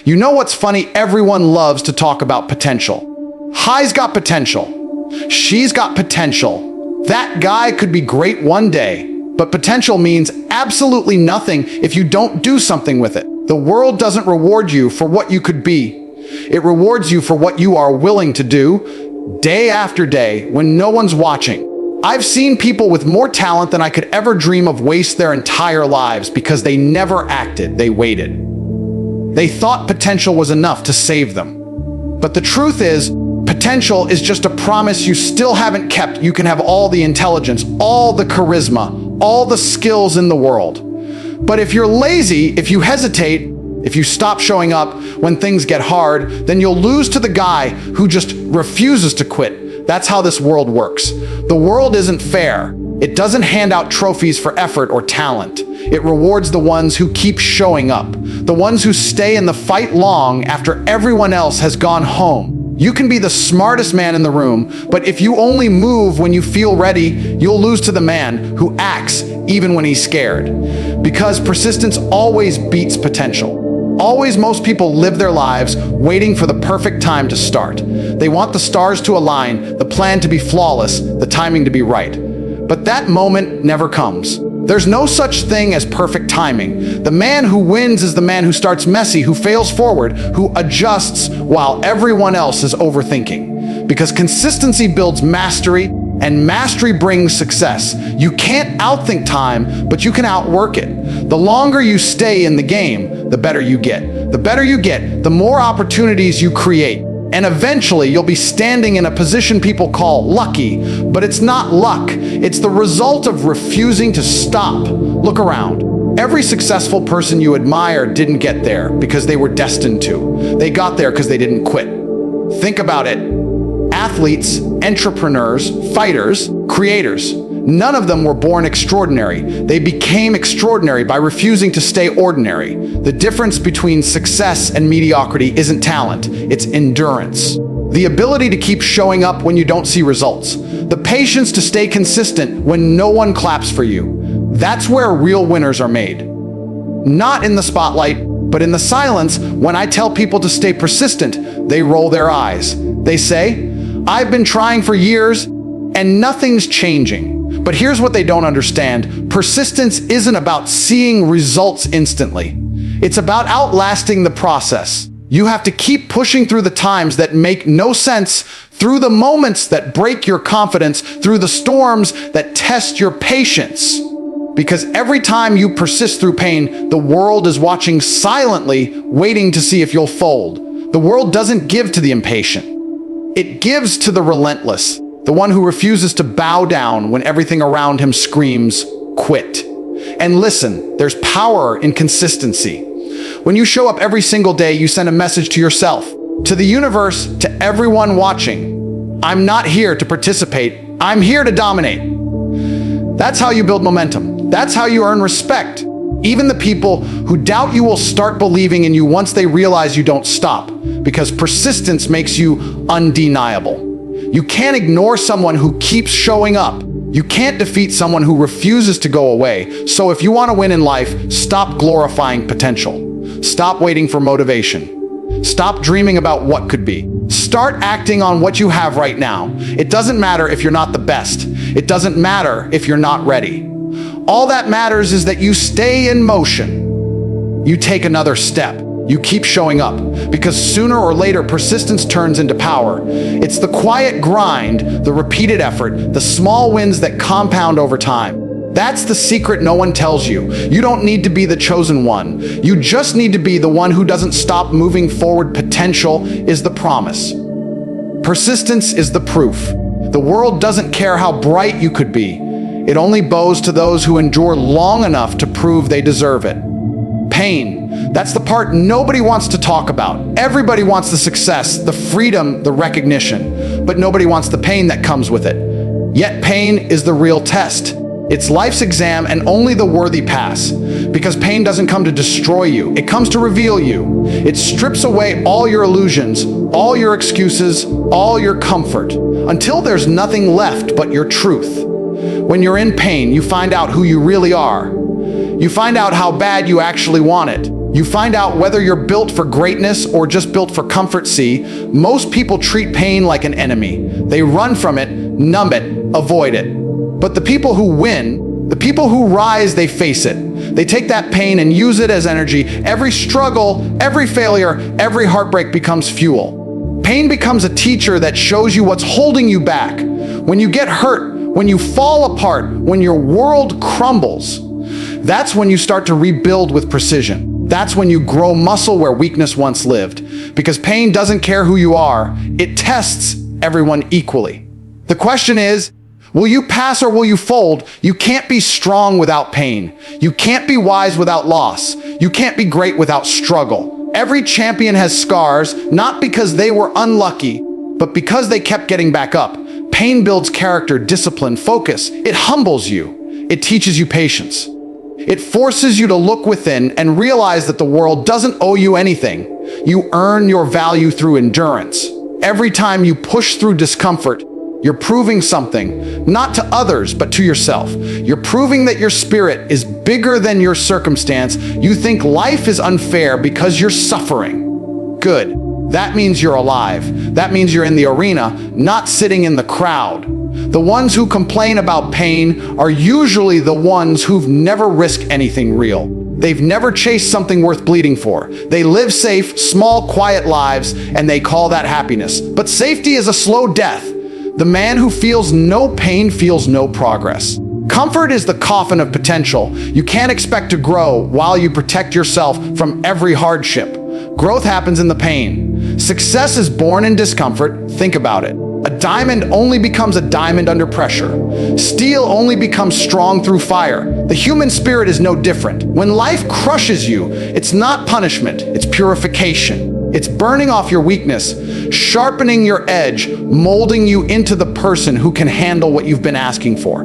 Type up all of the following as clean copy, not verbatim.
You know what's funny? Everyone loves to talk about potential. High's got potential. She's got potential. That guy could be great one day. But potential means absolutely nothing if you don't do something with it. The world doesn't reward you for what you could be. It rewards you for what you are willing to do day after day when no one's watching. I've seen people with more talent than I could ever dream of waste their entire lives because they never acted, they waited. They thought potential was enough to save them. But the truth is, potential is just a promise you still haven't kept. You can have all the intelligence, all the charisma, all the skills in the world. But if you're lazy, if you hesitate, if you stop showing up when things get hard, then you'll lose to the guy who just refuses to quit. That's how this world works. The world isn't fair. It doesn't hand out trophies for effort or talent. It rewards the ones who keep showing up, the ones who stay in the fight long after everyone else has gone home. You can be the smartest man in the room, but if you only move when you feel ready, you'll lose to the man who acts even when he's scared. Because persistence always beats potential. Always, most people live their lives waiting for the perfect time to start. They want the stars to align, the plan to be flawless, the timing to be right. But that moment never comes. There's no such thing as perfect timing. The man who wins is the man who starts messy, who fails forward, who adjusts while everyone else is overthinking. Because consistency builds mastery, and mastery brings success. You can't outthink time, but you can outwork it. The longer you stay in the game, the better you get. The better you get, the more opportunities you create. And eventually you'll be standing in a position people call lucky, but it's not luck. It's the result of refusing to stop. Look around. Every successful person you admire didn't get there because they were destined to. They got there because they didn't quit. Think about it. Athletes, entrepreneurs, fighters, creators. None of them were born extraordinary. They became extraordinary by refusing to stay ordinary. The difference between success and mediocrity isn't talent, it's endurance. The ability to keep showing up when you don't see results. The patience to stay consistent when no one claps for you. That's where real winners are made. Not in the spotlight, but in the silence. When I tell people to stay persistent, they roll their eyes. They say, "I've been trying for years and nothing's changing." But here's what they don't understand. Persistence isn't about seeing results instantly. It's about outlasting the process. You have to keep pushing through the times that make no sense, through the moments that break your confidence, through the storms that test your patience. Because every time you persist through pain, the world is watching silently, waiting to see if you'll fold. The world doesn't give to the impatient. It gives to the relentless. The one who refuses to bow down when everything around him screams, quit. And listen, there's power in consistency. When you show up every single day, you send a message to yourself, to the universe, to everyone watching. I'm not here to participate. I'm here to dominate. That's how you build momentum. That's how you earn respect. Even the people who doubt you will start believing in you once they realize you don't stop, because persistence makes you undeniable. You can't ignore someone who keeps showing up. You can't defeat someone who refuses to go away. So if you want to win in life, stop glorifying potential. Stop waiting for motivation. Stop dreaming about what could be. Start acting on what you have right now. It doesn't matter if you're not the best. It doesn't matter if you're not ready. All that matters is that you stay in motion. You take another step. You keep showing up, because sooner or later persistence turns into power. It's the quiet grind, the repeated effort, the small wins that compound over time. That's the secret no one tells you. You don't need to be the chosen one. You just need to be the one who doesn't stop moving forward. Potential is the promise. Persistence is the proof. The world doesn't care how bright you could be. It only bows to those who endure long enough to prove they deserve it. Pain. That's the part nobody wants to talk about. Everybody wants the success, the freedom, the recognition, but nobody wants the pain that comes with it. Yet pain is the real test. It's life's exam, and only the worthy pass. Because pain doesn't come to destroy you, it comes to reveal you. It strips away all your illusions, all your excuses, all your comfort, until there's nothing left but your truth. When you're in pain, you find out who you really are. You find out how bad you actually want it. You find out whether you're built for greatness or just built for comfort. See, most people treat pain like an enemy. They run from it, numb it, avoid it. But the people who win, the people who rise, they face it. They take that pain and use it as energy. Every struggle, every failure, every heartbreak becomes fuel. Pain becomes a teacher that shows you what's holding you back. When you get hurt, when you fall apart, when your world crumbles, that's when you start to rebuild with precision. That's when you grow muscle where weakness once lived. Because pain doesn't care who you are. It tests everyone equally. The question is, will you pass or will you fold? You can't be strong without pain. You can't be wise without loss. You can't be great without struggle. Every champion has scars, not because they were unlucky, but because they kept getting back up. Pain builds character, discipline, focus. It humbles you. It teaches you patience. It forces you to look within and realize that the world doesn't owe you anything. You earn your value through endurance. Every time you push through discomfort, you're proving something, not to others, but to yourself. You're proving that your spirit is bigger than your circumstance. You think life is unfair because you're suffering. Good. That means you're alive. That means you're in the arena, not sitting in the crowd. The ones who complain about pain are usually the ones who've never risked anything real. They've never chased something worth bleeding for. They live safe, small, quiet lives, and they call that happiness. But safety is a slow death. The man who feels no pain feels no progress. Comfort is the coffin of potential. You can't expect to grow while you protect yourself from every hardship. Growth happens in the pain. Success is born in discomfort. Think about it. A diamond only becomes a diamond under pressure. Steel only becomes strong through fire. The human spirit is no different. When life crushes you, it's not punishment, it's purification. It's burning off your weakness, sharpening your edge, molding you into the person who can handle what you've been asking for.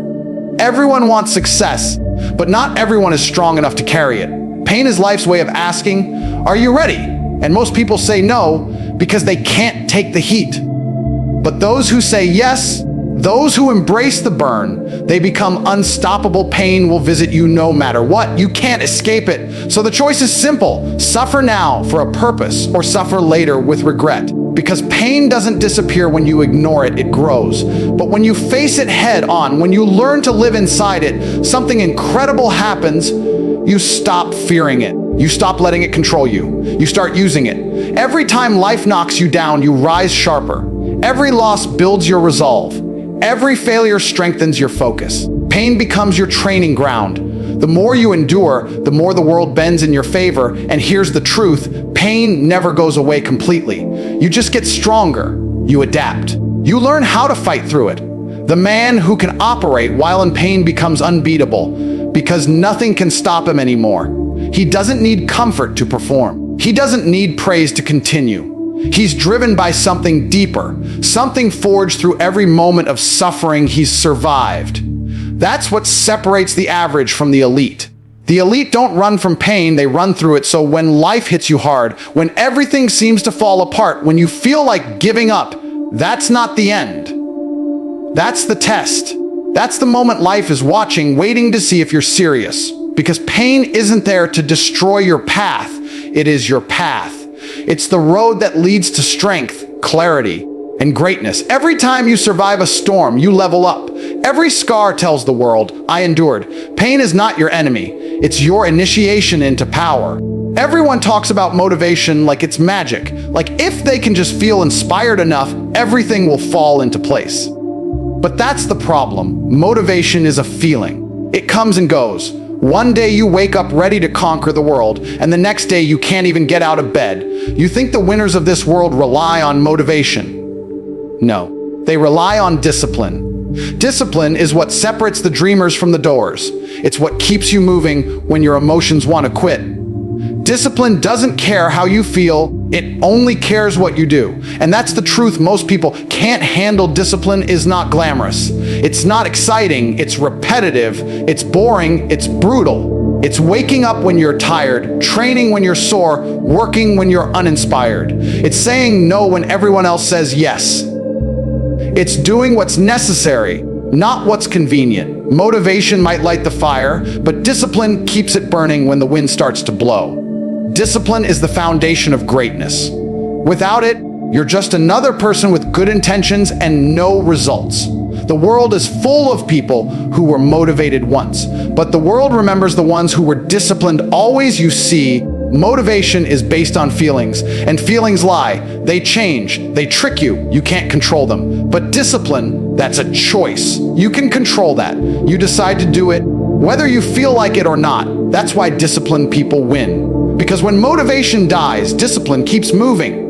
Everyone wants success, but not everyone is strong enough to carry it. Pain is life's way of asking, are you ready? And most people say no because they can't take the heat. But those who say yes, those who embrace the burn, they become unstoppable. Pain will visit you no matter what. You can't escape it. So the choice is simple. Suffer now for a purpose or suffer later with regret. Because pain doesn't disappear when you ignore it, it grows. But when you face it head on, when you learn to live inside it, something incredible happens. You stop fearing it. You stop letting it control you. You start using it. Every time life knocks you down, you rise sharper. Every loss builds your resolve. Every failure strengthens your focus. Pain becomes your training ground. The more you endure, the more the world bends in your favor. And here's the truth, pain never goes away completely. You just get stronger. You adapt. You learn how to fight through it. The man who can operate while in pain becomes unbeatable because nothing can stop him anymore. He doesn't need comfort to perform. He doesn't need praise to continue. He's driven by something deeper, something forged through every moment of suffering he's survived. That's what separates the average from the elite. The elite don't run from pain, they run through it. So when life hits you hard, when everything seems to fall apart, when you feel like giving up, that's not the end. That's the test. That's the moment life is watching, waiting to see if you're serious. Because pain isn't there to destroy your path, it is your path. It's the road that leads to strength, clarity, and greatness. Every time you survive a storm, you level up. Every scar tells the world, I endured. Pain is not your enemy. It's your initiation into power. Everyone talks about motivation like it's magic. Like if they can just feel inspired enough, everything will fall into place. But that's the problem. Motivation is a feeling. It comes and goes. One day you wake up ready to conquer the world, and the next day you can't even get out of bed. You think the winners of this world rely on motivation? No, they rely on discipline. Discipline is what separates the dreamers from the doers. It's what keeps you moving when your emotions want to quit. Discipline doesn't care how you feel, it only cares what you do. And that's the truth most people can't handle. Discipline is not glamorous. It's not exciting, it's repetitive, it's boring, it's brutal. It's waking up when you're tired, training when you're sore, working when you're uninspired. It's saying no when everyone else says yes. It's doing what's necessary, not what's convenient. Motivation might light the fire, but discipline keeps it burning when the wind starts to blow. Discipline is the foundation of greatness. Without it, you're just another person with good intentions and no results. The world is full of people who were motivated once, but the world remembers the ones who were disciplined always. You see, motivation is based on feelings, and feelings lie. They change, they trick you, you can't control them. But discipline, that's a choice. You can control that. You decide to do it, whether you feel like it or not. That's why disciplined people win. Because when motivation dies, discipline keeps moving.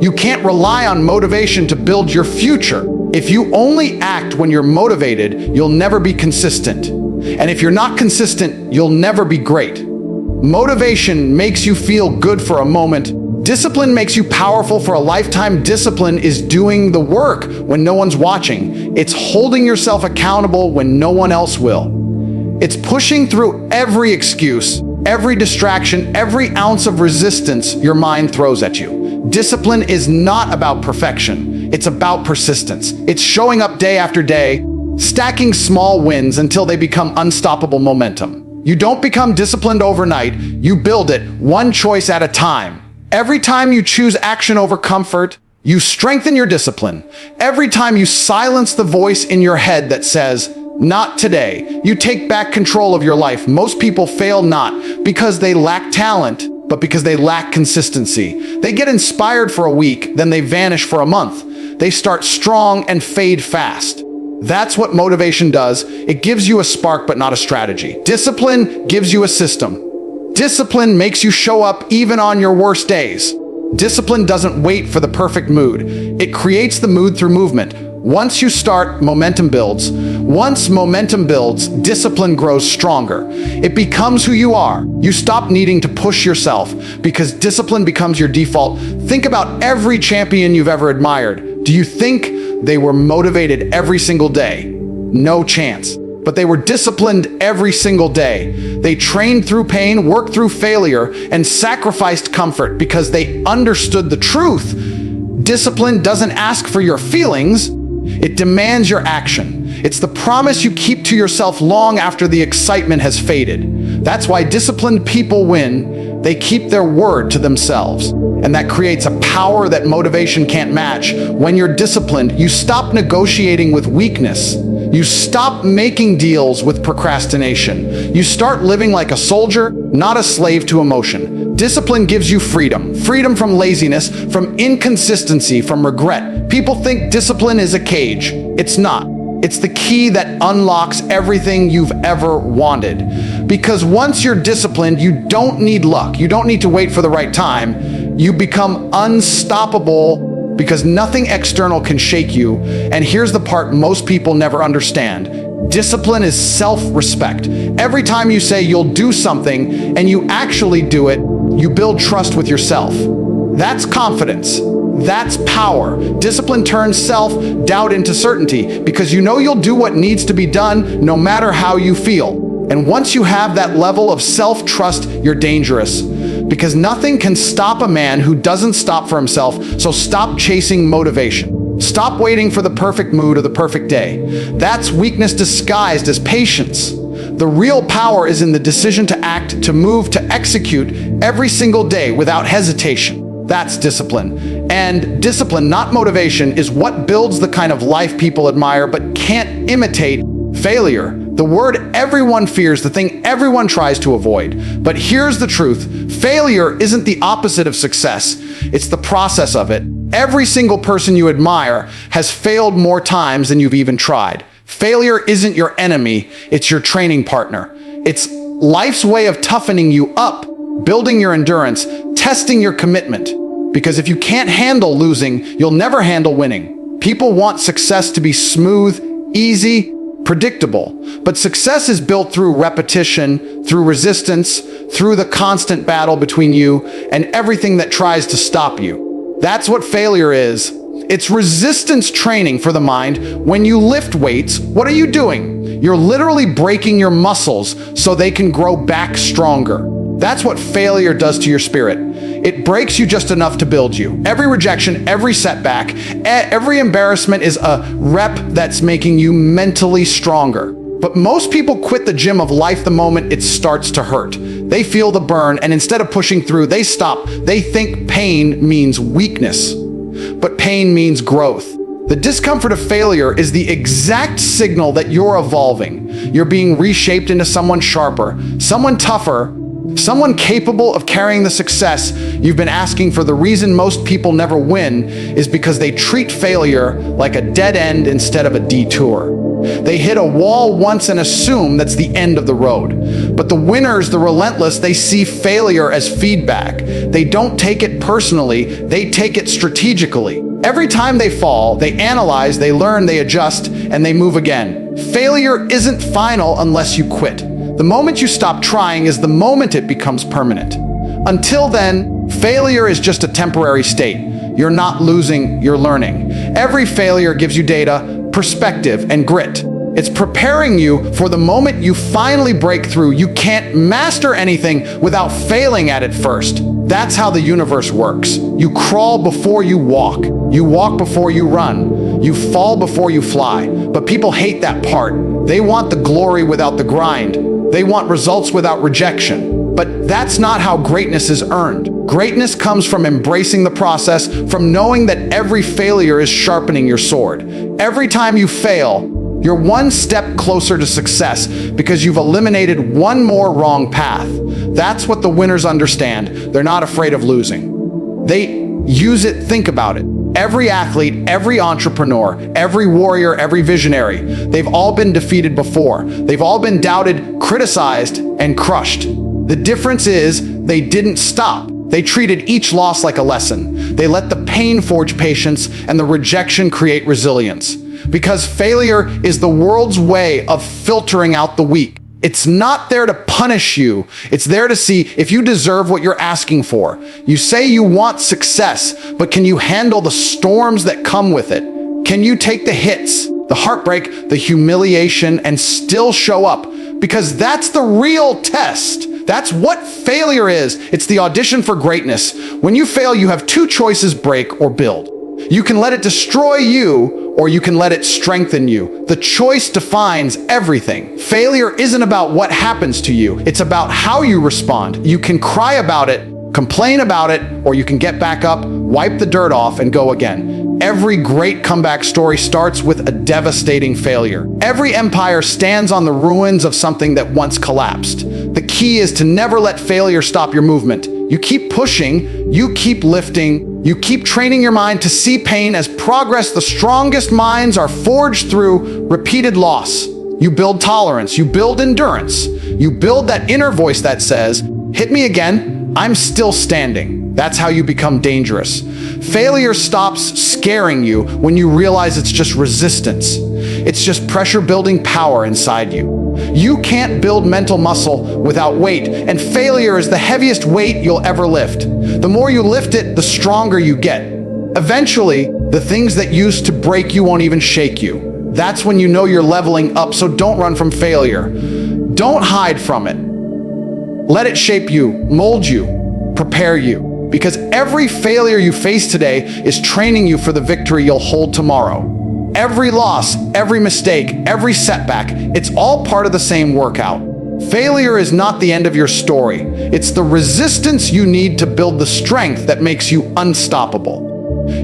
You can't rely on motivation to build your future. If you only act when you're motivated, you'll never be consistent. And if you're not consistent, you'll never be great. Motivation makes you feel good for a moment. Discipline makes you powerful for a lifetime. Discipline is doing the work when no one's watching. It's holding yourself accountable when no one else will. It's pushing through every excuse, every distraction, every ounce of resistance your mind throws at you. Discipline is not about perfection. It's about persistence. It's showing up day after day, stacking small wins until they become unstoppable momentum. You don't become disciplined overnight. You build it one choice at a time. Every time you choose action over comfort, you strengthen your discipline. Every time you silence the voice in your head that says, "Not today," you take back control of your life. Most people fail not because they lack talent, but because they lack consistency. They get inspired for a week, then they vanish for a month. They start strong and fade fast. That's what motivation does. It gives you a spark, but not a strategy. Discipline gives you a system. Discipline makes you show up even on your worst days. Discipline doesn't wait for the perfect mood. It creates the mood through movement. Once you start, momentum builds. Once momentum builds, discipline grows stronger. It becomes who you are. You stop needing to push yourself because discipline becomes your default. Think about every champion you've ever admired. Do you think they were motivated every single day? No chance. But they were disciplined every single day. They trained through pain, worked through failure, and sacrificed comfort because they understood the truth. Discipline doesn't ask for your feelings. It demands your action. It's the promise you keep to yourself long after the excitement has faded. That's why disciplined people win. They keep their word to themselves. And that creates a power that motivation can't match. When you're disciplined, you stop negotiating with weakness. You stop making deals with procrastination. You start living like a soldier, not a slave to emotion. Discipline gives you freedom. Freedom from laziness, from inconsistency, from regret. People think discipline is a cage. It's not. It's the key that unlocks everything you've ever wanted. Because once you're disciplined, you don't need luck. You don't need to wait for the right time. You become unstoppable because nothing external can shake you. And here's the part most people never understand. Discipline is self-respect. Every time you say you'll do something and you actually do it, you build trust with yourself. That's confidence. That's power. Discipline turns self-doubt into certainty because you know you'll do what needs to be done no matter how you feel. And once you have that level of self-trust, you're dangerous because nothing can stop a man who doesn't stop for himself. So stop chasing motivation. Stop waiting for the perfect mood or the perfect day. That's weakness disguised as patience. The real power is in the decision to act, to move, to execute every single day without hesitation. That's discipline. And discipline, not motivation, is what builds the kind of life people admire but can't imitate: failure. The word everyone fears, the thing everyone tries to avoid. But here's the truth. Failure isn't the opposite of success. It's the process of it. Every single person you admire has failed more times than you've even tried. Failure isn't your enemy. It's your training partner. It's life's way of toughening you up, building your endurance, testing your commitment. Because if you can't handle losing, you'll never handle winning. People want success to be smooth, easy, predictable. But success is built through repetition, through resistance, through the constant battle between you and everything that tries to stop you. That's what failure is. It's resistance training for the mind. When you lift weights, what are you doing? You're literally breaking your muscles so they can grow back stronger. That's what failure does to your spirit. It breaks you just enough to build you. Every rejection, every setback, every embarrassment is a rep that's making you mentally stronger. But most people quit the gym of life the moment it starts to hurt. They feel the burn, and instead of pushing through, they stop. They think pain means weakness, but pain means growth. The discomfort of failure is the exact signal that you're evolving. You're being reshaped into someone sharper, someone tougher, someone capable of carrying the success you've been asking for. The reason most people never win is because they treat failure like a dead end instead of a detour. They hit a wall once and assume that's the end of the road. But the winners, the relentless, they see failure as feedback. They don't take it personally, they take it strategically. Every time they fall, they analyze, they learn, they adjust, and they move again. Failure isn't final unless you quit. The moment you stop trying is the moment it becomes permanent. Until then, failure is just a temporary state. You're not losing, you're learning. Every failure gives you data, perspective, and grit. It's preparing you for the moment you finally break through. You can't master anything without failing at it first. That's how the universe works. You crawl before you walk. You walk before you run. You fall before you fly. But people hate that part. They want the glory without the grind. They want results without rejection. But that's not how greatness is earned. Greatness comes from embracing the process, from knowing that every failure is sharpening your sword. Every time you fail, you're one step closer to success because you've eliminated one more wrong path. That's what the winners understand. They're not afraid of losing. They use it. Think about it. Every athlete, every entrepreneur, every warrior, every visionary, they've all been defeated before. They've all been doubted, criticized, and crushed. The difference is they didn't stop. They treated each loss like a lesson. They let the pain forge patience and the rejection create resilience. Because failure is the world's way of filtering out the weak. It's not there to punish you. It's there to see if you deserve what you're asking for. You say you want success, but can you handle the storms that come with it? Can you take the hits, the heartbreak, the humiliation, and still show up? Because that's the real test. That's what failure is. It's the audition for greatness. When you fail, you have two choices: break or build. You can let it destroy you, or you can let it strengthen you. The choice defines everything. Failure isn't about what happens to you. It's about how you respond. You can cry about it, complain about it, or you can get back up, wipe the dirt off, and go again. Every great comeback story starts with a devastating failure. Every empire stands on the ruins of something that once collapsed. The key is to never let failure stop your movement. You keep pushing, you keep lifting, you keep training your mind to see pain as progress. The strongest minds are forged through repeated loss. You build tolerance, you build endurance, you build that inner voice that says, hit me again, I'm still standing. That's how you become dangerous. Failure stops scaring you when you realize it's just resistance. It's just pressure building power inside you. You can't build mental muscle without weight, and failure is the heaviest weight you'll ever lift. The more you lift it, the stronger you get. Eventually, the things that used to break you won't even shake you. That's when you know you're leveling up, so don't run from failure. Don't hide from it. Let it shape you, mold you, prepare you. Because every failure you face today is training you for the victory you'll hold tomorrow. Every loss, every mistake, every setback, it's all part of the same workout. Failure is not the end of your story. It's the resistance you need to build the strength that makes you unstoppable.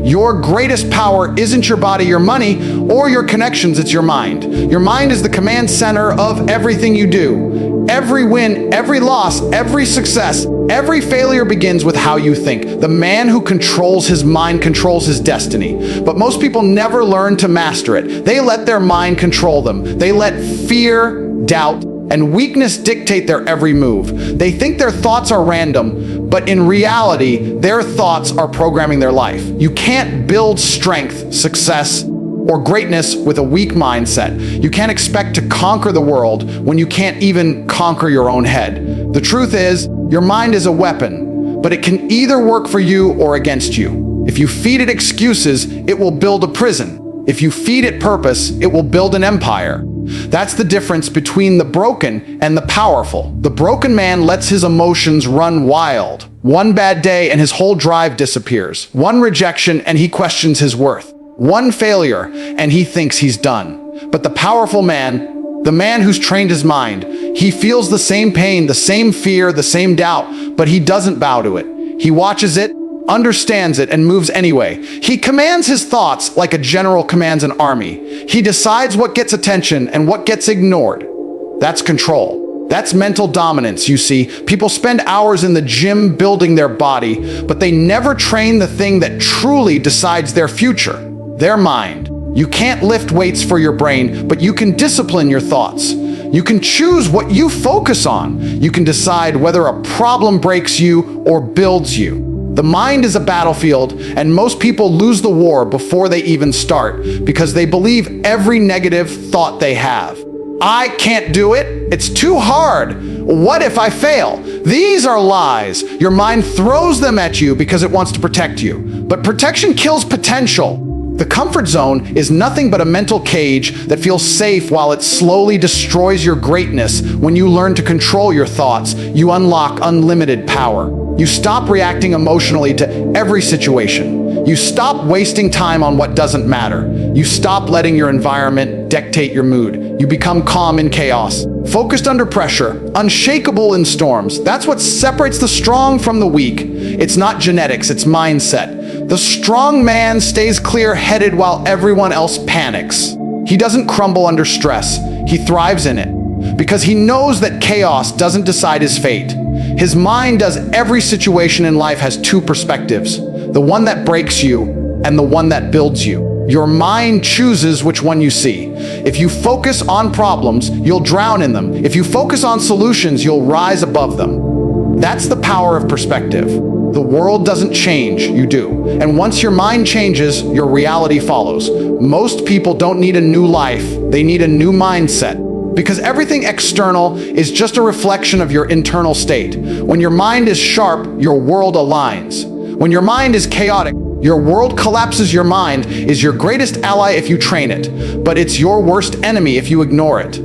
Your greatest power isn't your body, your money, or your connections, it's your mind. Your mind is the command center of everything you do. Every win, every loss, every success, every failure begins with how you think. The man who controls his mind controls his destiny. But most people never learn to master it. They let their mind control them. They let fear, doubt, and weakness dictate their every move. They think their thoughts are random, but in reality, their thoughts are programming their life. You can't build strength, success, or greatness with a weak mindset. You can't expect to conquer the world when you can't even conquer your own head. The truth is, your mind is a weapon, but it can either work for you or against you. If you feed it excuses, it will build a prison. If you feed it purpose, it will build an empire. That's the difference between the broken and the powerful. The broken man lets his emotions run wild. One bad day and his whole drive disappears. One rejection and he questions his worth. One failure and he thinks he's done. But the powerful man, The man who's trained his mind. He feels the same pain, the same fear, the same doubt, but he doesn't bow to it. He watches it, understands it, and moves anyway. He commands his thoughts like a general commands an army. He decides what gets attention and what gets ignored. That's control. That's mental dominance, you see. People spend hours in the gym building their body, but they never train the thing that truly decides their future, their mind. You can't lift weights for your brain, but you can discipline your thoughts. You can choose what you focus on. You can decide whether a problem breaks you or builds you. The mind is a battlefield, and most people lose the war before they even start because they believe every negative thought they have. I can't do it. It's too hard. What if I fail? These are lies. Your mind throws them at you because it wants to protect you. But protection kills potential. The comfort zone is nothing but a mental cage that feels safe while it slowly destroys your greatness. When you learn to control your thoughts, you unlock unlimited power. You stop reacting emotionally to every situation. You stop wasting time on what doesn't matter. You stop letting your environment dictate your mood. You become calm in chaos, focused under pressure, unshakable in storms. That's what separates the strong from the weak. It's not genetics, it's mindset. The strong man stays clear-headed while everyone else panics. He doesn't crumble under stress. He thrives in it because he knows that chaos doesn't decide his fate. His mind does. Every situation in life has two perspectives, the one that breaks you and the one that builds you. Your mind chooses which one you see. If you focus on problems, you'll drown in them. If you focus on solutions, you'll rise above them. That's the power of perspective. The world doesn't change, you do. And once your mind changes, your reality follows. Most people don't need a new life, they need a new mindset. Because everything external is just a reflection of your internal state. When your mind is sharp, your world aligns. When your mind is chaotic, your world collapses. Your mind is your greatest ally if you train it, but it's your worst enemy if you ignore it.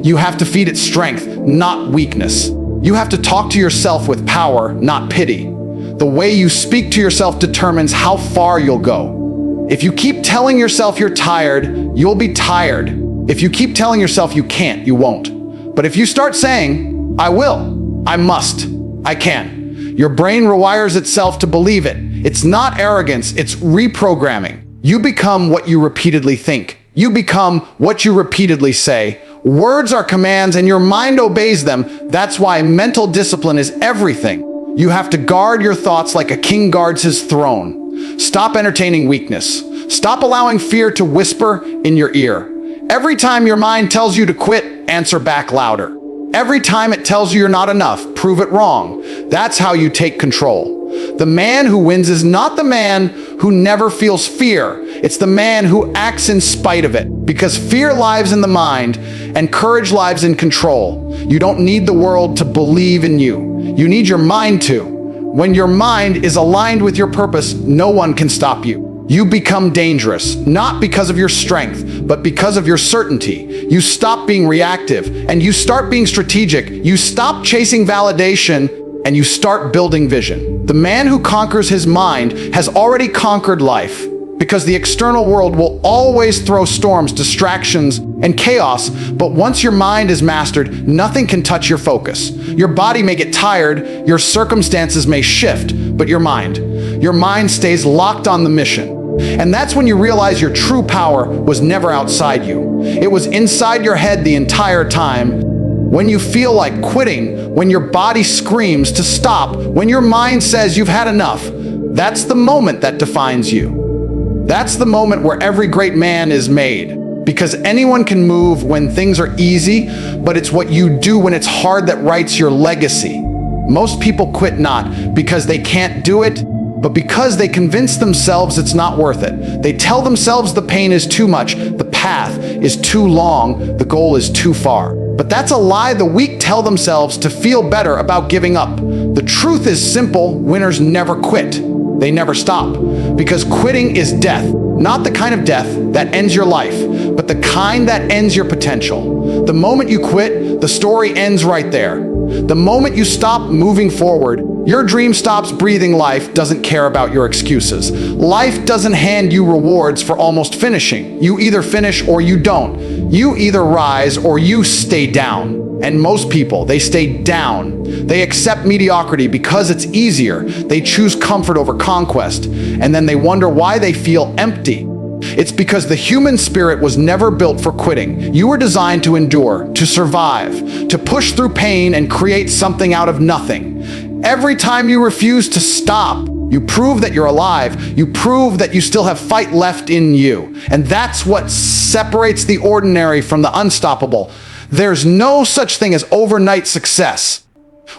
You have to feed it strength, not weakness. You have to talk to yourself with power, not pity. The way you speak to yourself determines how far you'll go. If you keep telling yourself you're tired, you'll be tired. If you keep telling yourself you can't, you won't. But if you start saying, I will, I must, I can, your brain rewires itself to believe it. It's not arrogance, it's reprogramming. You become what you repeatedly think. You become what you repeatedly say. Words are commands and your mind obeys them. That's why mental discipline is everything. You have to guard your thoughts like a king guards his throne. Stop entertaining weakness. Stop allowing fear to whisper in your ear. Every time your mind tells you to quit, answer back louder. Every time it tells you you're not enough, prove it wrong. That's how you take control. The man who wins is not the man who never feels fear. It's the man who acts in spite of it. Because fear lives in the mind and courage lives in control. You don't need the world to believe in you. You need your mind to. When your mind is aligned with your purpose, no one can stop you. You become dangerous, not because of your strength, but because of your certainty. You stop being reactive and you start being strategic. You stop chasing validation and you start building vision. The man who conquers his mind has already conquered life, because the external world will always throw storms, distractions, and chaos, but once your mind is mastered, nothing can touch your focus. Your body may get tired, your circumstances may shift, but your mind stays locked on the mission. And that's when you realize your true power was never outside you. It was inside your head the entire time. When you feel like quitting, when your body screams to stop, when your mind says you've had enough, that's the moment that defines you. That's the moment where every great man is made. Because anyone can move when things are easy, but it's what you do when it's hard that writes your legacy. Most people quit not because they can't do it, but because they convince themselves it's not worth it. They tell themselves the pain is too much, the path is too long, the goal is too far. But that's a lie the weak tell themselves to feel better about giving up. The truth is simple: winners never quit. They never stop. Because quitting is death. Not the kind of death that ends your life, but the kind that ends your potential. The moment you quit, the story ends right there. The moment you stop moving forward, Your dream stops breathing life, doesn't care about your excuses. Life doesn't hand you rewards for almost finishing. You either finish or you don't. You either rise or you stay down. And most people, they stay down. They accept mediocrity because it's easier. They choose comfort over conquest. And then they wonder why they feel empty. It's because the human spirit was never built for quitting. You were designed to endure, to survive, to push through pain and create something out of nothing. Every time you refuse to stop, you prove that you're alive. You prove that you still have fight left in you. And that's what separates the ordinary from the unstoppable. There's no such thing as overnight success.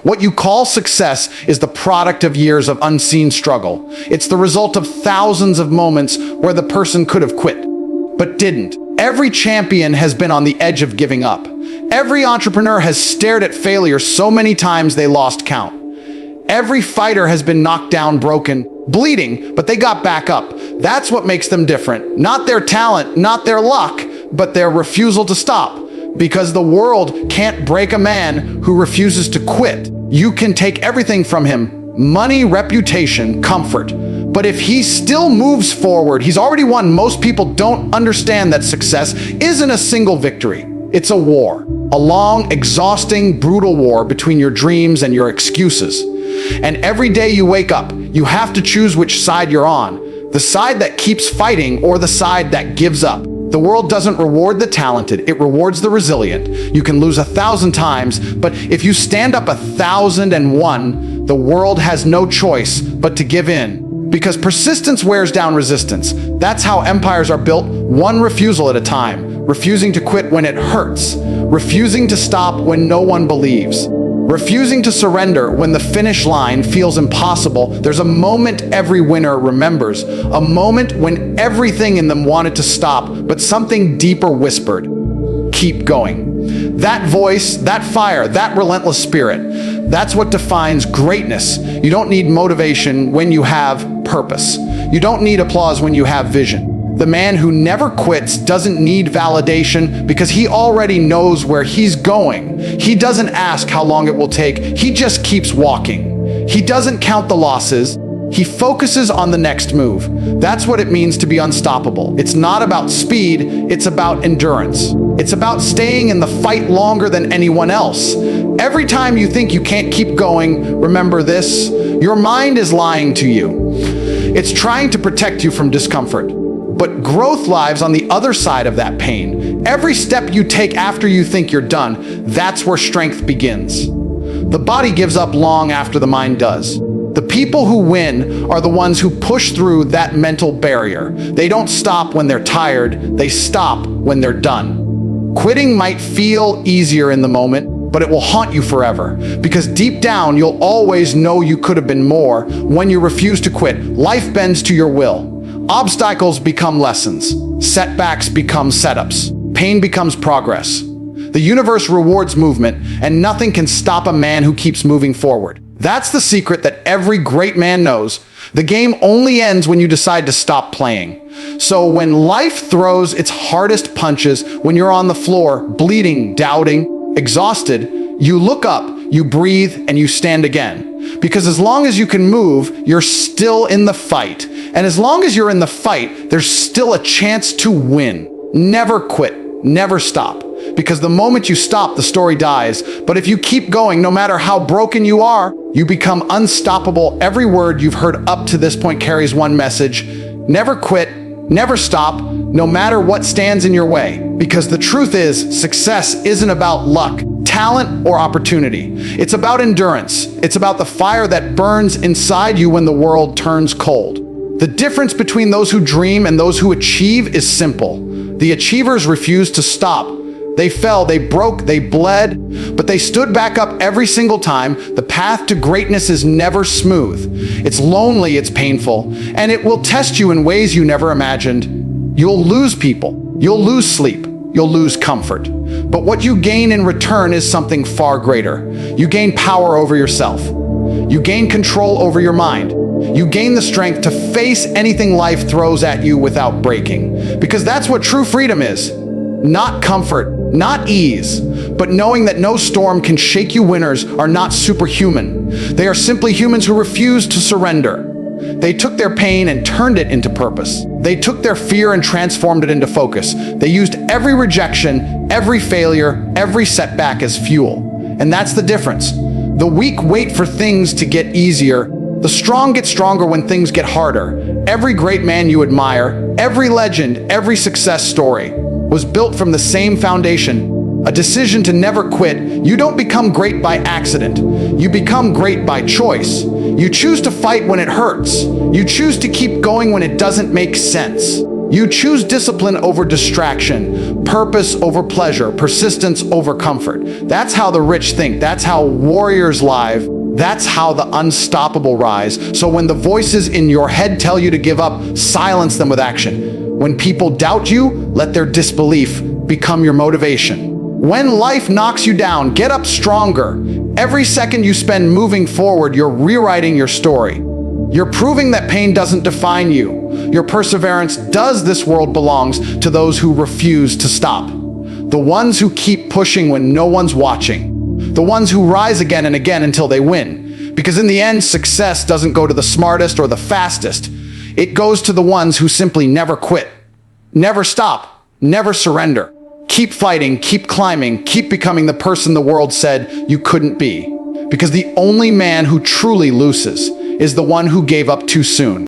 What you call success is the product of years of unseen struggle. It's the result of thousands of moments where the person could have quit, but didn't. Every champion has been on the edge of giving up. Every entrepreneur has stared at failure so many times they lost count. Every fighter has been knocked down, broken, bleeding, but they got back up. That's what makes them different. Not their talent, not their luck, but their refusal to stop. Because the world can't break a man who refuses to quit. You can take everything from him: money, reputation, comfort. But if he still moves forward, he's already won. Most people don't understand that success isn't a single victory. It's a war. A long, exhausting, brutal war between your dreams and your excuses. And every day you wake up, you have to choose which side you're on. The side that keeps fighting or the side that gives up. The world doesn't reward the talented, it rewards the resilient. You can lose 1,000 times, but if you stand up 1,001, the world has no choice but to give in. Because persistence wears down resistance. That's how empires are built, one refusal at a time. Refusing to quit when it hurts. Refusing to stop when no one believes. Refusing to surrender when the finish line feels impossible. There's a moment every winner remembers. A moment when everything in them wanted to stop, but something deeper whispered, "Keep going." That voice, that fire, that relentless spirit, that's what defines greatness. You don't need motivation when you have purpose. You don't need applause when you have vision. The man who never quits doesn't need validation because he already knows where he's going. He doesn't ask how long it will take. He just keeps walking. He doesn't count the losses. He focuses on the next move. That's what it means to be unstoppable. It's not about speed, it's about endurance. It's about staying in the fight longer than anyone else. Every time you think you can't keep going, remember this: your mind is lying to you. It's trying to protect you from discomfort. But growth lives on the other side of that pain. Every step you take after you think you're done, that's where strength begins. The body gives up long after the mind does. The people who win are the ones who push through that mental barrier. They don't stop when they're tired, they stop when they're done. Quitting might feel easier in the moment, but it will haunt you forever. Because deep down, you'll always know you could have been more. When you refuse to quit, life bends to your will. Obstacles become lessons. Setbacks become setups. Pain becomes progress. The universe rewards movement, and nothing can stop a man who keeps moving forward. That's the secret that every great man knows. The game only ends when you decide to stop playing. So when life throws its hardest punches, when you're on the floor, bleeding, doubting, exhausted, you look up, you breathe, and you stand again. Because as long as you can move, you're still in the fight. And as long as you're in the fight, there's still a chance to win. Never quit, never stop. Because the moment you stop, the story dies. But if you keep going, no matter how broken you are, you become unstoppable. Every word you've heard up to this point carries one message: never quit, never stop, no matter what stands in your way. Because the truth is, success isn't about luck, talent, or opportunity. It's about endurance. It's about the fire that burns inside you when the world turns cold. The difference between those who dream and those who achieve is simple. The achievers refused to stop. They fell, they broke, they bled, but they stood back up every single time. The path to greatness is never smooth. It's lonely, it's painful, and it will test you in ways you never imagined. You'll lose people, you'll lose sleep, you'll lose comfort. But what you gain in return is something far greater. You gain power over yourself. You gain control over your mind. You gain the strength to face anything life throws at you without breaking. Because that's what true freedom is. Not comfort, not ease, but knowing that no storm can shake you winners are not superhuman. They are simply humans who refuse to surrender. They took their pain and turned it into purpose. They took their fear and transformed it into focus. They used every rejection, every failure, every setback as fuel. And that's the difference. The weak wait for things to get easier. The strong get stronger when things get harder. Every great man you admire, every legend, every success story was built from the same foundation. A decision to never quit. You don't become great by accident. You become great by choice. You choose to fight when it hurts. You choose to keep going when it doesn't make sense. You choose discipline over distraction, purpose over pleasure, persistence over comfort. That's how the rich think. That's how warriors live. That's how the unstoppable rise. So when the voices in your head tell you to give up, silence them with action. When people doubt you, let their disbelief become your motivation. When life knocks you down, get up stronger. Every second you spend moving forward, you're rewriting your story. You're proving that pain doesn't define you. Your perseverance does. This world belongs to those who refuse to stop. The ones who keep pushing when no one's watching. The ones who rise again and again until they win. Because in the end, success doesn't go to the smartest or the fastest. It goes to the ones who simply never quit, never stop, never surrender. Keep fighting, keep climbing, keep becoming the person the world said you couldn't be. Because the only man who truly loses is the one who gave up too soon.